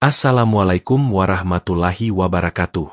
Assalamualaikum warahmatullahi wabarakatuh.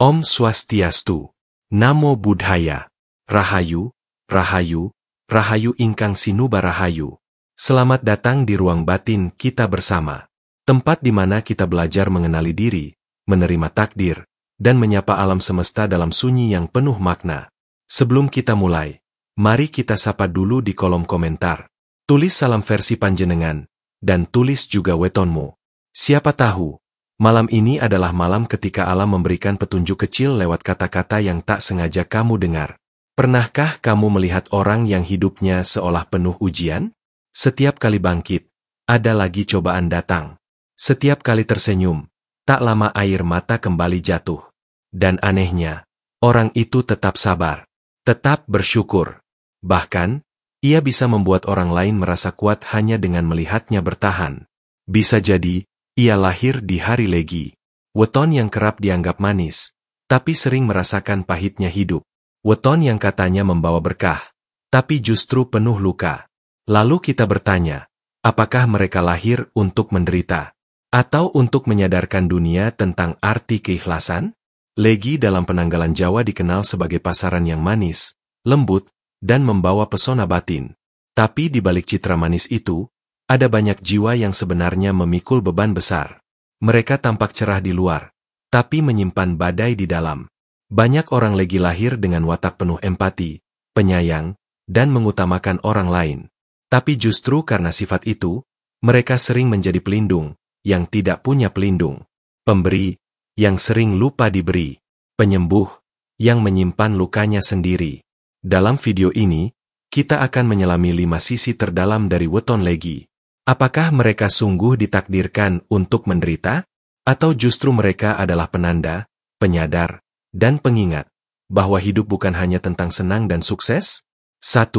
Om Swastiastu. Namo Buddhaya. Rahayu, Rahayu, Rahayu ingkang sinuba rahayu. Selamat datang di ruang batin kita bersama. Tempat di mana kita belajar mengenali diri, menerima takdir, dan menyapa alam semesta dalam sunyi yang penuh makna. Sebelum kita mulai, mari kita sapa dulu di kolom komentar. Tulis salam versi panjenengan, dan tulis juga wetonmu. Siapa tahu, malam ini adalah malam ketika alam memberikan petunjuk kecil lewat kata-kata yang tak sengaja kamu dengar. Pernahkah kamu melihat orang yang hidupnya seolah penuh ujian? Setiap kali bangkit, ada lagi cobaan datang. Setiap kali tersenyum, tak lama air mata kembali jatuh. Dan anehnya, orang itu tetap sabar, tetap bersyukur. Bahkan, ia bisa membuat orang lain merasa kuat hanya dengan melihatnya bertahan. Bisa jadi, ia lahir di hari Legi, weton yang kerap dianggap manis, tapi sering merasakan pahitnya hidup. Weton yang katanya membawa berkah, tapi justru penuh luka. Lalu kita bertanya, apakah mereka lahir untuk menderita? Atau untuk menyadarkan dunia tentang arti keikhlasan? Legi dalam penanggalan Jawa dikenal sebagai pasaran yang manis, lembut, dan membawa pesona batin. Tapi di balik citra manis itu, ada banyak jiwa yang sebenarnya memikul beban besar. Mereka tampak cerah di luar, tapi menyimpan badai di dalam. Banyak orang Legi lahir dengan watak penuh empati, penyayang, dan mengutamakan orang lain. Tapi justru karena sifat itu, mereka sering menjadi pelindung, yang tidak punya pelindung. Pemberi, yang sering lupa diberi. Penyembuh, yang menyimpan lukanya sendiri. Dalam video ini, kita akan menyelami 5 sisi terdalam dari weton Legi. Apakah mereka sungguh ditakdirkan untuk menderita? Atau justru mereka adalah penanda, penyadar, dan pengingat bahwa hidup bukan hanya tentang senang dan sukses? 1.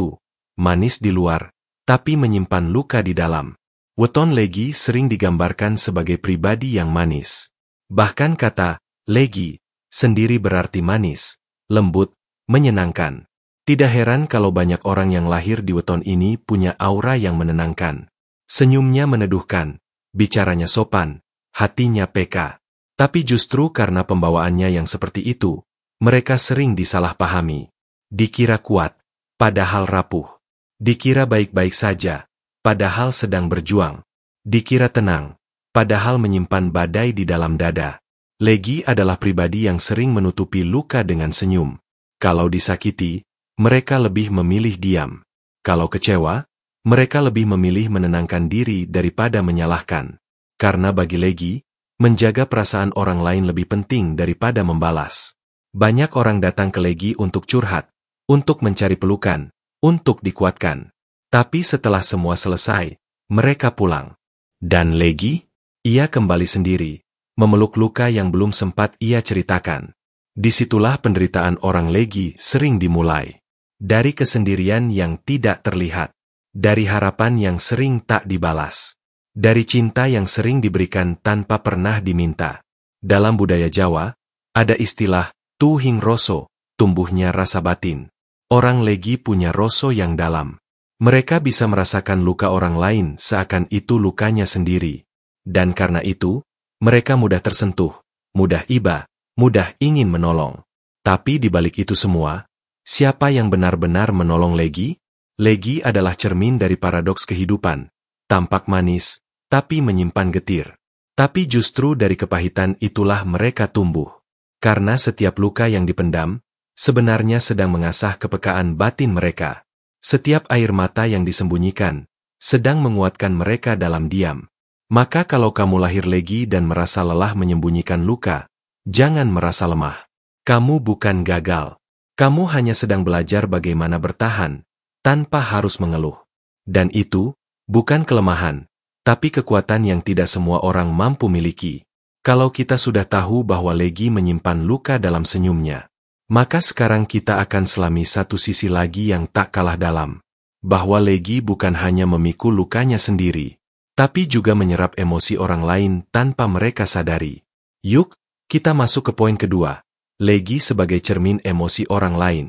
Manis di luar, tapi menyimpan luka di dalam. Weton Legi sering digambarkan sebagai pribadi yang manis. Bahkan kata Legi sendiri berarti manis, lembut, menyenangkan. Tidak heran kalau banyak orang yang lahir di weton ini punya aura yang menenangkan. Senyumnya meneduhkan, bicaranya sopan, hatinya peka. Tapi justru karena pembawaannya yang seperti itu, mereka sering disalahpahami. Dikira kuat, padahal rapuh. Dikira baik-baik saja, padahal sedang berjuang. Dikira tenang, padahal menyimpan badai di dalam dada. Legi adalah pribadi yang sering menutupi luka dengan senyum. Kalau disakiti, mereka lebih memilih diam. Kalau kecewa, mereka lebih memilih menenangkan diri daripada menyalahkan. Karena bagi Legi, menjaga perasaan orang lain lebih penting daripada membalas. Banyak orang datang ke Legi untuk curhat, untuk mencari pelukan, untuk dikuatkan. Tapi setelah semua selesai, mereka pulang. Dan Legi? Ia kembali sendiri, memeluk luka yang belum sempat ia ceritakan. Disitulah penderitaan orang Legi sering dimulai. Dari kesendirian yang tidak terlihat. Dari harapan yang sering tak dibalas. Dari cinta yang sering diberikan tanpa pernah diminta. Dalam budaya Jawa, ada istilah, tuhing roso, tumbuhnya rasa batin. Orang Legi punya roso yang dalam. Mereka bisa merasakan luka orang lain seakan itu lukanya sendiri. Dan karena itu, mereka mudah tersentuh, mudah iba, mudah ingin menolong. Tapi di balik itu semua, siapa yang benar-benar menolong Legi? Legi adalah cermin dari paradoks kehidupan, tampak manis, tapi menyimpan getir. Tapi justru dari kepahitan itulah mereka tumbuh. Karena setiap luka yang dipendam, sebenarnya sedang mengasah kepekaan batin mereka. Setiap air mata yang disembunyikan, sedang menguatkan mereka dalam diam. Maka kalau kamu lahir Legi dan merasa lelah menyembunyikan luka, jangan merasa lemah. Kamu bukan gagal. Kamu hanya sedang belajar bagaimana bertahan, tanpa harus mengeluh. Dan itu, bukan kelemahan, tapi kekuatan yang tidak semua orang mampu miliki. Kalau kita sudah tahu bahwa Legi menyimpan luka dalam senyumnya, maka sekarang kita akan selami satu sisi lagi yang tak kalah dalam. Bahwa Legi bukan hanya memikul lukanya sendiri, tapi juga menyerap emosi orang lain tanpa mereka sadari. Yuk, kita masuk ke poin kedua. Legi sebagai cermin emosi orang lain.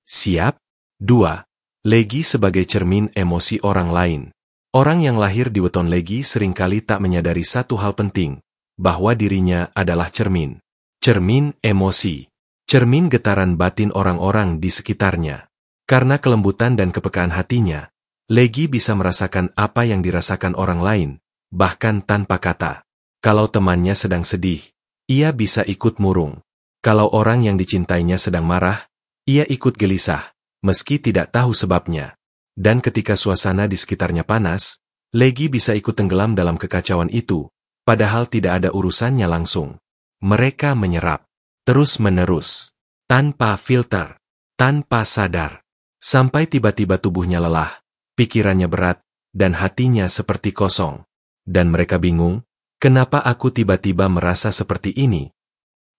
Siap? 2. Legi sebagai cermin emosi orang lain. Orang yang lahir di weton Legi seringkali tak menyadari satu hal penting, bahwa dirinya adalah cermin. Cermin emosi. Cermin getaran batin orang-orang di sekitarnya. Karena kelembutan dan kepekaan hatinya, Legi bisa merasakan apa yang dirasakan orang lain, bahkan tanpa kata. Kalau temannya sedang sedih, ia bisa ikut murung. Kalau orang yang dicintainya sedang marah, ia ikut gelisah, meski tidak tahu sebabnya. Dan ketika suasana di sekitarnya panas, Legi bisa ikut tenggelam dalam kekacauan itu, padahal tidak ada urusannya langsung. Mereka menyerap, terus-menerus, tanpa filter, tanpa sadar. Sampai tiba-tiba tubuhnya lelah, pikirannya berat, dan hatinya seperti kosong. Dan mereka bingung, kenapa aku tiba-tiba merasa seperti ini?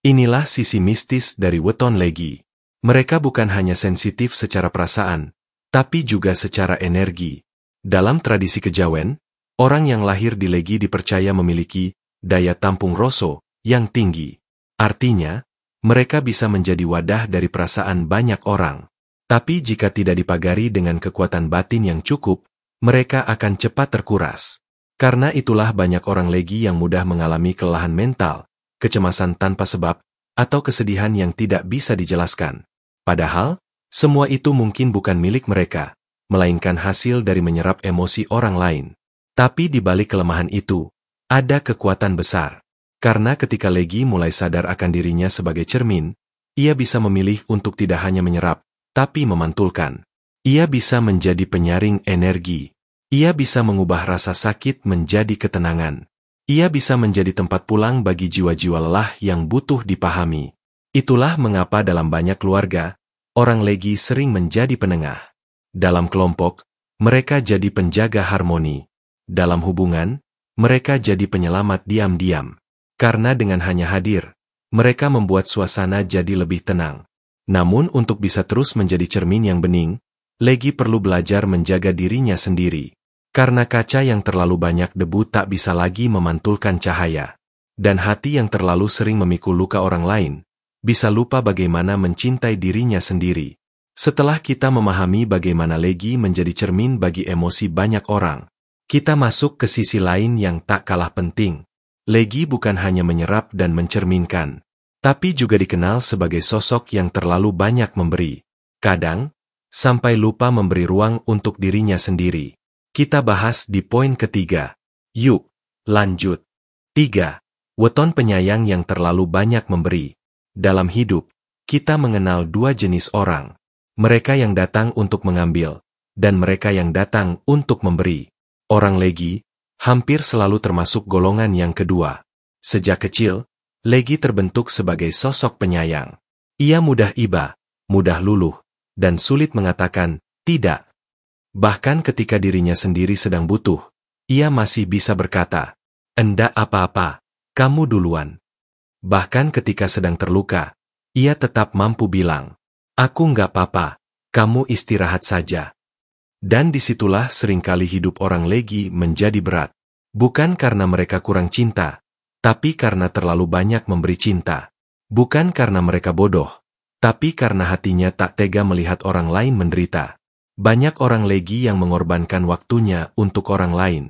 Inilah sisi mistis dari weton Legi. Mereka bukan hanya sensitif secara perasaan, tapi juga secara energi. Dalam tradisi kejawen, orang yang lahir di Legi dipercaya memiliki daya tampung rasa yang tinggi. Artinya, mereka bisa menjadi wadah dari perasaan banyak orang. Tapi jika tidak dipagari dengan kekuatan batin yang cukup, mereka akan cepat terkuras. Karena itulah banyak orang Legi yang mudah mengalami kelelahan mental, kecemasan tanpa sebab, atau kesedihan yang tidak bisa dijelaskan. Padahal, semua itu mungkin bukan milik mereka, melainkan hasil dari menyerap emosi orang lain. Tapi di balik kelemahan itu, ada kekuatan besar. Karena ketika Legi mulai sadar akan dirinya sebagai cermin, ia bisa memilih untuk tidak hanya menyerap, tapi memantulkan. Ia bisa menjadi penyaring energi. Ia bisa mengubah rasa sakit menjadi ketenangan. Ia bisa menjadi tempat pulang bagi jiwa-jiwa lelah yang butuh dipahami. Itulah mengapa dalam banyak keluarga, orang Legi sering menjadi penengah. Dalam kelompok, mereka jadi penjaga harmoni. Dalam hubungan, mereka jadi penyelamat diam-diam. Karena dengan hanya hadir, mereka membuat suasana jadi lebih tenang. Namun untuk bisa terus menjadi cermin yang bening, Legi perlu belajar menjaga dirinya sendiri. Karena kaca yang terlalu banyak debu tak bisa lagi memantulkan cahaya. Dan hati yang terlalu sering memikul luka orang lain, bisa lupa bagaimana mencintai dirinya sendiri. Setelah kita memahami bagaimana Legi menjadi cermin bagi emosi banyak orang, kita masuk ke sisi lain yang tak kalah penting. Legi bukan hanya menyerap dan mencerminkan, tapi juga dikenal sebagai sosok yang terlalu banyak memberi. Kadang, sampai lupa memberi ruang untuk dirinya sendiri. Kita bahas di poin ketiga. Yuk, lanjut. 3. Weton penyayang yang terlalu banyak memberi. Dalam hidup, kita mengenal dua jenis orang. Mereka yang datang untuk mengambil, dan mereka yang datang untuk memberi. Orang Legi hampir selalu termasuk golongan yang kedua. Sejak kecil, Legi terbentuk sebagai sosok penyayang. Ia mudah iba, mudah luluh, dan sulit mengatakan tidak. Bahkan ketika dirinya sendiri sedang butuh, ia masih bisa berkata, "Endak apa-apa, kamu duluan." Bahkan ketika sedang terluka, ia tetap mampu bilang, "Aku enggak apa-apa, kamu istirahat saja." Dan disitulah seringkali hidup orang Legi menjadi berat. Bukan karena mereka kurang cinta, tapi karena terlalu banyak memberi cinta. Bukan karena mereka bodoh, tapi karena hatinya tak tega melihat orang lain menderita. Banyak orang Legi yang mengorbankan waktunya untuk orang lain,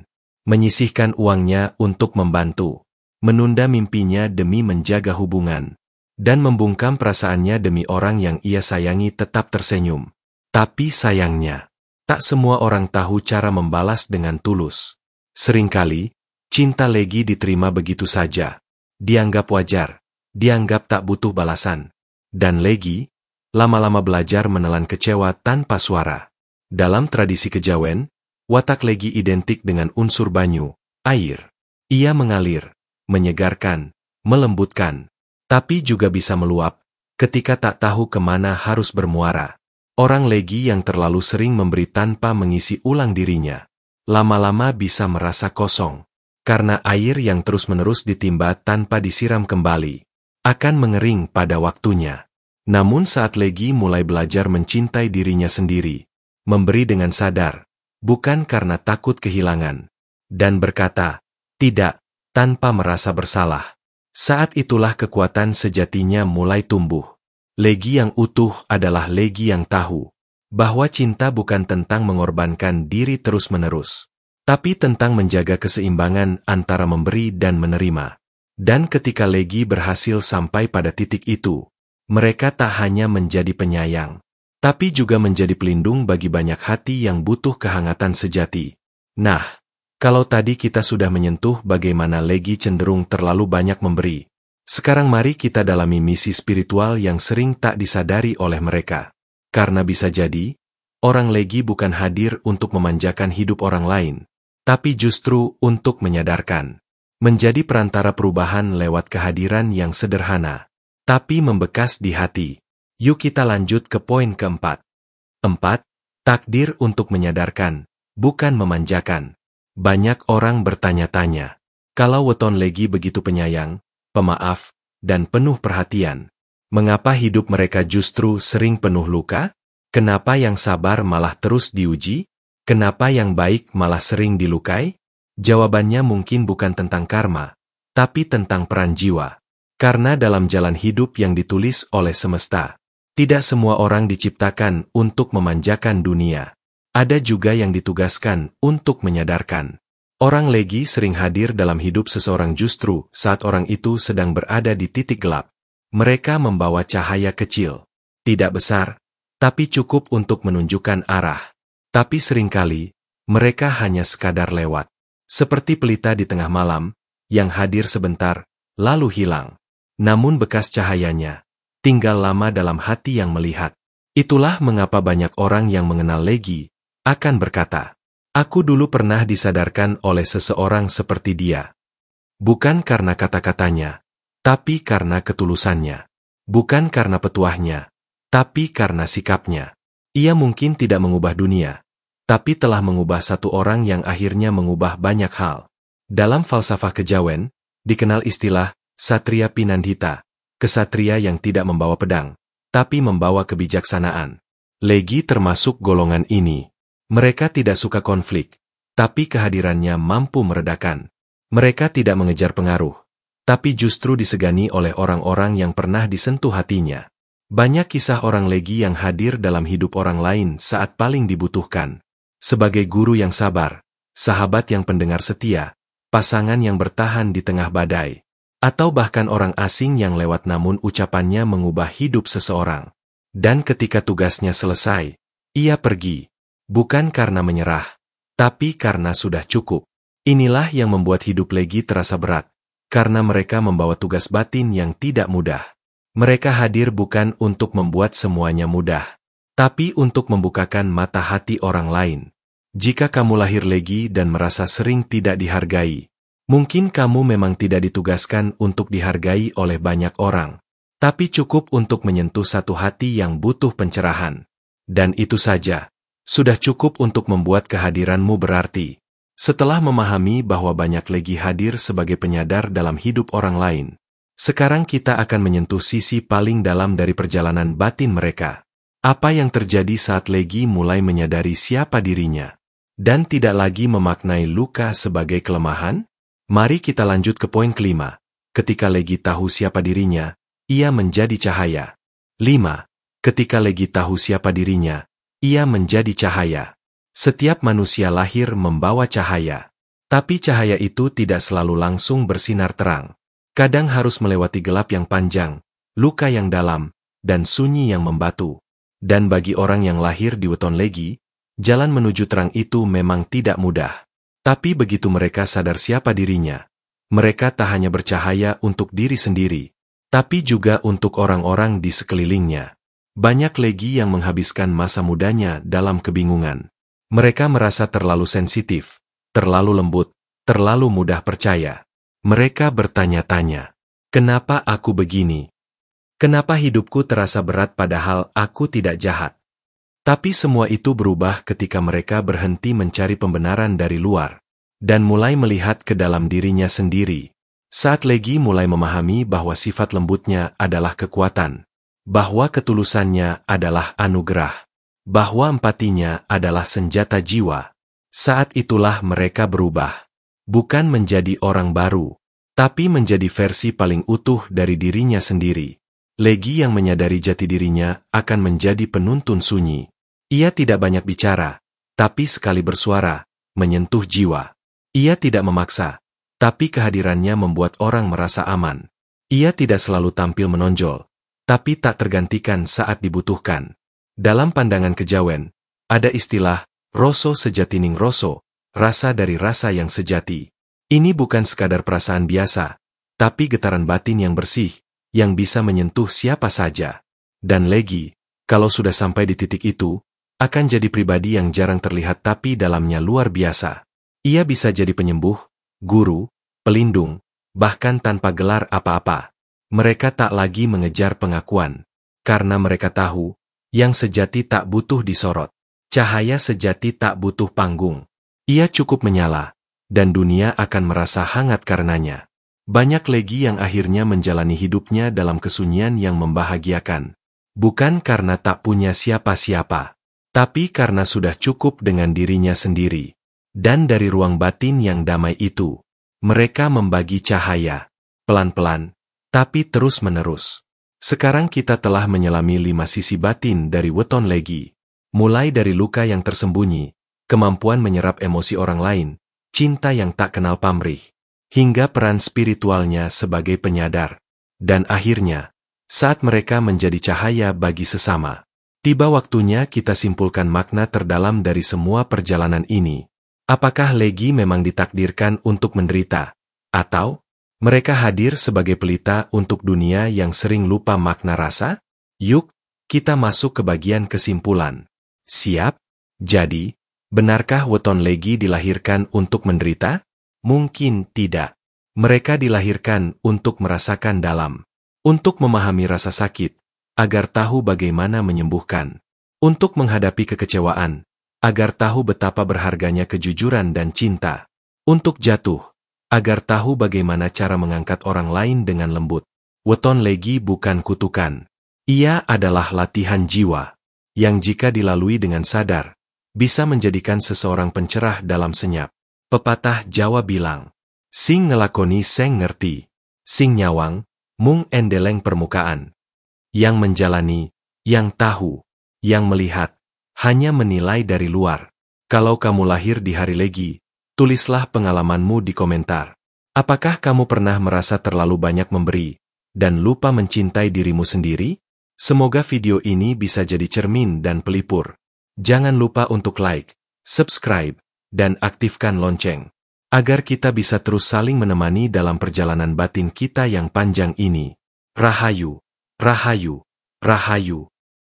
menyisihkan uangnya untuk membantu, menunda mimpinya demi menjaga hubungan, dan membungkam perasaannya demi orang yang ia sayangi tetap tersenyum. Tapi sayangnya, tak semua orang tahu cara membalas dengan tulus. Seringkali, cinta Legi diterima begitu saja. Dianggap wajar, dianggap tak butuh balasan. Dan Legi, lama-lama belajar menelan kecewa tanpa suara. Dalam tradisi kejawen, watak Legi identik dengan unsur banyu, air. Ia mengalir, menyegarkan, melembutkan, tapi juga bisa meluap, ketika tak tahu kemana harus bermuara. Orang Legi yang terlalu sering memberi tanpa mengisi ulang dirinya, lama-lama bisa merasa kosong. Karena air yang terus-menerus ditimba tanpa disiram kembali, akan mengering pada waktunya. Namun saat Legi mulai belajar mencintai dirinya sendiri, memberi dengan sadar, bukan karena takut kehilangan, dan berkata, tidak, tanpa merasa bersalah. Saat itulah kekuatan sejatinya mulai tumbuh. Legi yang utuh adalah Legi yang tahu, bahwa cinta bukan tentang mengorbankan diri terus-menerus, tapi tentang menjaga keseimbangan antara memberi dan menerima. Dan ketika Legi berhasil sampai pada titik itu, mereka tak hanya menjadi penyayang, tapi juga menjadi pelindung bagi banyak hati yang butuh kehangatan sejati. Nah, kalau tadi kita sudah menyentuh bagaimana Legi cenderung terlalu banyak memberi, sekarang mari kita dalami misi spiritual yang sering tak disadari oleh mereka. Karena bisa jadi, orang Legi bukan hadir untuk memanjakan hidup orang lain, tapi justru untuk menyadarkan. Menjadi perantara perubahan lewat kehadiran yang sederhana, tapi membekas di hati. Yuk kita lanjut ke poin keempat. 4. Takdir untuk menyadarkan, bukan memanjakan. Banyak orang bertanya-tanya, kalau weton Legi begitu penyayang, pemaaf, dan penuh perhatian, mengapa hidup mereka justru sering penuh luka? Kenapa yang sabar malah terus diuji? Kenapa yang baik malah sering dilukai? Jawabannya mungkin bukan tentang karma, tapi tentang peran jiwa. Karena dalam jalan hidup yang ditulis oleh semesta, tidak semua orang diciptakan untuk memanjakan dunia. Ada juga yang ditugaskan untuk menyadarkan. Orang Legi sering hadir dalam hidup seseorang justru saat orang itu sedang berada di titik gelap. Mereka membawa cahaya kecil, tidak besar, tapi cukup untuk menunjukkan arah. Tapi seringkali, mereka hanya sekadar lewat. Seperti pelita di tengah malam, yang hadir sebentar, lalu hilang. Namun bekas cahayanya, tinggal lama dalam hati yang melihat. Itulah mengapa banyak orang yang mengenal Legi, akan berkata, aku dulu pernah disadarkan oleh seseorang seperti dia. Bukan karena kata-katanya, tapi karena ketulusannya. Bukan karena petuahnya, tapi karena sikapnya. Ia mungkin tidak mengubah dunia, tapi telah mengubah satu orang yang akhirnya mengubah banyak hal. Dalam falsafah kejawen, dikenal istilah Satria Pinandhita, kesatria yang tidak membawa pedang, tapi membawa kebijaksanaan. Legi termasuk golongan ini. Mereka tidak suka konflik, tapi kehadirannya mampu meredakan. Mereka tidak mengejar pengaruh, tapi justru disegani oleh orang-orang yang pernah disentuh hatinya. Banyak kisah orang Legi yang hadir dalam hidup orang lain saat paling dibutuhkan. Sebagai guru yang sabar, sahabat yang pendengar setia, pasangan yang bertahan di tengah badai, atau bahkan orang asing yang lewat namun ucapannya mengubah hidup seseorang. Dan ketika tugasnya selesai, ia pergi, bukan karena menyerah, tapi karena sudah cukup. Inilah yang membuat hidup Legi terasa berat, karena mereka membawa tugas batin yang tidak mudah. Mereka hadir bukan untuk membuat semuanya mudah, tapi untuk membukakan mata hati orang lain. Jika kamu lahir Legi dan merasa sering tidak dihargai, mungkin kamu memang tidak ditugaskan untuk dihargai oleh banyak orang, tapi cukup untuk menyentuh satu hati yang butuh pencerahan. Dan itu saja, sudah cukup untuk membuat kehadiranmu berarti. Setelah memahami bahwa banyak Legi hadir sebagai penyadar dalam hidup orang lain, sekarang kita akan menyentuh sisi paling dalam dari perjalanan batin mereka. Apa yang terjadi saat Legi mulai menyadari siapa dirinya, dan tidak lagi memaknai luka sebagai kelemahan? Mari kita lanjut ke poin kelima. Ketika Legi tahu siapa dirinya, ia menjadi cahaya. 5. Ketika Legi tahu siapa dirinya, ia menjadi cahaya. Setiap manusia lahir membawa cahaya, tapi cahaya itu tidak selalu langsung bersinar terang. Kadang harus melewati gelap yang panjang, luka yang dalam, dan sunyi yang membatu. Dan bagi orang yang lahir di weton Legi, jalan menuju terang itu memang tidak mudah. Tapi begitu mereka sadar siapa dirinya, mereka tak hanya bercahaya untuk diri sendiri, tapi juga untuk orang-orang di sekelilingnya. Banyak Legi yang menghabiskan masa mudanya dalam kebingungan. Mereka merasa terlalu sensitif, terlalu lembut, terlalu mudah percaya. Mereka bertanya-tanya, kenapa aku begini? Kenapa hidupku terasa berat padahal aku tidak jahat? Tapi semua itu berubah ketika mereka berhenti mencari pembenaran dari luar, dan mulai melihat ke dalam dirinya sendiri. Saat Legi mulai memahami bahwa sifat lembutnya adalah kekuatan, bahwa ketulusannya adalah anugerah, bahwa empatinya adalah senjata jiwa, saat itulah mereka berubah. Bukan menjadi orang baru, tapi menjadi versi paling utuh dari dirinya sendiri. Legi yang menyadari jati dirinya akan menjadi penuntun sunyi. Ia tidak banyak bicara, tapi sekali bersuara, menyentuh jiwa. Ia tidak memaksa, tapi kehadirannya membuat orang merasa aman. Ia tidak selalu tampil menonjol, tapi tak tergantikan saat dibutuhkan. Dalam pandangan kejawen, ada istilah, rasa sejatining rasa, rasa dari rasa yang sejati. Ini bukan sekadar perasaan biasa, tapi getaran batin yang bersih, yang bisa menyentuh siapa saja. Dan Legi, kalau sudah sampai di titik itu, akan jadi pribadi yang jarang terlihat tapi dalamnya luar biasa. Ia bisa jadi penyembuh, guru, pelindung, bahkan tanpa gelar apa-apa. Mereka tak lagi mengejar pengakuan, karena mereka tahu, yang sejati tak butuh disorot. Cahaya sejati tak butuh panggung. Ia cukup menyala, dan dunia akan merasa hangat karenanya. Banyak Legi yang akhirnya menjalani hidupnya dalam kesunyian yang membahagiakan. Bukan karena tak punya siapa-siapa, tapi karena sudah cukup dengan dirinya sendiri. Dan dari ruang batin yang damai itu, mereka membagi cahaya, pelan-pelan, tapi terus-menerus. Sekarang kita telah menyelami 5 sisi batin dari weton Legi. Mulai dari luka yang tersembunyi, kemampuan menyerap emosi orang lain, cinta yang tak kenal pamrih, hingga peran spiritualnya sebagai penyadar. Dan akhirnya, saat mereka menjadi cahaya bagi sesama, tiba waktunya kita simpulkan makna terdalam dari semua perjalanan ini. Apakah Legi memang ditakdirkan untuk menderita? Atau mereka hadir sebagai pelita untuk dunia yang sering lupa makna rasa? Yuk, kita masuk ke bagian kesimpulan. Siap? Jadi, benarkah weton Legi dilahirkan untuk menderita? Mungkin tidak. Mereka dilahirkan untuk merasakan dalam. Untuk memahami rasa sakit, agar tahu bagaimana menyembuhkan. Untuk menghadapi kekecewaan, agar tahu betapa berharganya kejujuran dan cinta. Untuk jatuh, agar tahu bagaimana cara mengangkat orang lain dengan lembut. Weton Legi bukan kutukan. Ia adalah latihan jiwa, yang jika dilalui dengan sadar, bisa menjadikan seseorang pencerah dalam senyap. Pepatah Jawa bilang, sing ngelakoni seng ngerti, sing nyawang, mung endeleng permukaan. Yang menjalani, yang tahu, yang melihat, hanya menilai dari luar. Kalau kamu lahir di hari Legi, tulislah pengalamanmu di komentar. Apakah kamu pernah merasa terlalu banyak memberi, dan lupa mencintai dirimu sendiri? Semoga video ini bisa jadi cermin dan pelipur. Jangan lupa untuk like, subscribe, dan aktifkan lonceng, agar kita bisa terus saling menemani dalam perjalanan batin kita yang panjang ini. Rahayu, Rahayu, Rahayu.